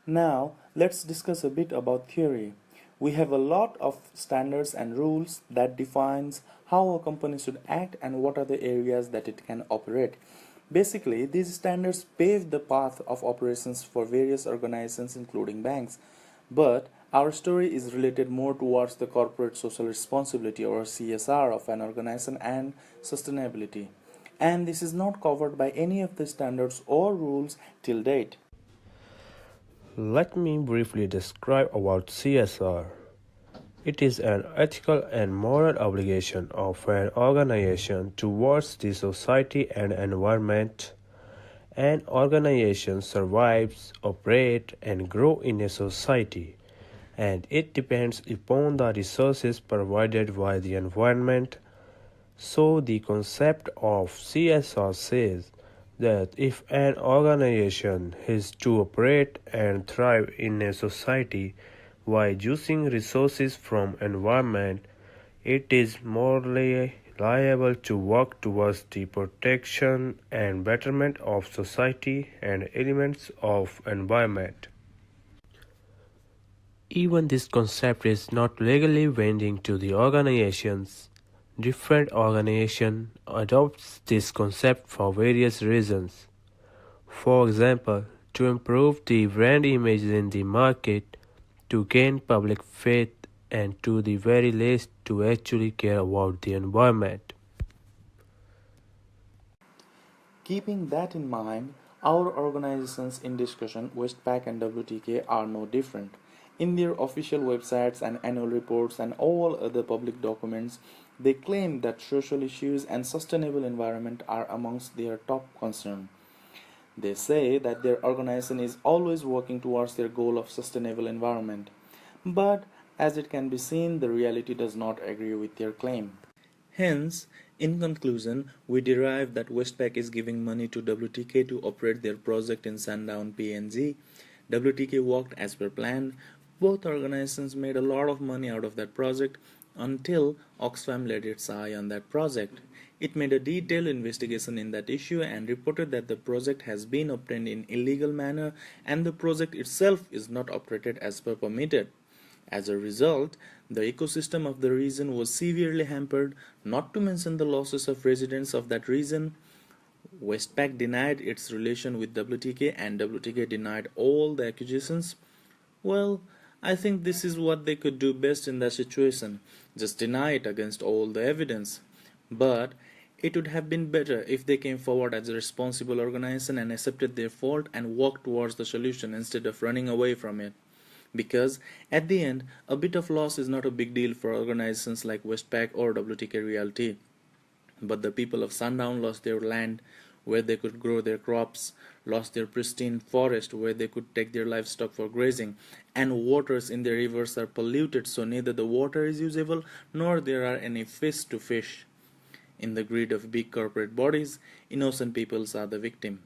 Now, let's discuss a bit about theory. We have a lot of standards and rules that defines how a company should act and what are the areas that it can operate. Basically, these standards pave the path of operations for various organizations including banks. But our story is related more towards the corporate social responsibility or CSR of an organization and sustainability. And this is not covered by any of the standards or rules till date. Let me briefly describe about CSR. It is an ethical and moral obligation of an organization towards the society and environment. An organization survives, operates, and grows in a society, and it depends upon the resources provided by the environment. So, the concept of CSR says that if an organization is to operate and thrive in a society by using resources from environment, it is morally liable to work towards the protection and betterment of society and elements of environment. Even this concept is not legally binding to the organizations. Different organizations adopt this concept for various reasons. For example, to improve the brand image in the market, to gain public faith, and to the very least to actually care about the environment. Keeping that in mind, our organizations in discussion, Westpac and WTK, are no different. In their official websites and annual reports and all other public documents, they claim that social issues and sustainable environment are amongst their top concern. They say that their organization is always working towards their goal of sustainable environment. But as it can be seen, the reality does not agree with their claim. Hence, in conclusion, we derive that Westpac is giving money to WTK to operate their project in Sundown PNG. WTK worked as per plan. Both organizations made a lot of money out of that project until Oxfam laid its eye on that project. It made a detailed investigation in that issue and reported that the project has been obtained in illegal manner and the project itself is not operated as per permitted. As a result, the ecosystem of the region was severely hampered, not to mention the losses of residents of that region. Westpac denied its relation with WTK and WTK denied all the accusations. Well, I think this is what they could do best in that situation, just deny it against all the evidence. But it would have been better if they came forward as a responsible organization and accepted their fault and worked towards the solution instead of running away from it. Because at the end, a bit of loss is not a big deal for organizations like Westpac or WTK Realty. But the people of Sundown lost their land where they could grow their crops, lost their pristine forest where they could take their livestock for grazing, and waters in the rivers are polluted so neither the water is usable nor there are any fish to fish. In the greed of big corporate bodies, innocent peoples are the victim.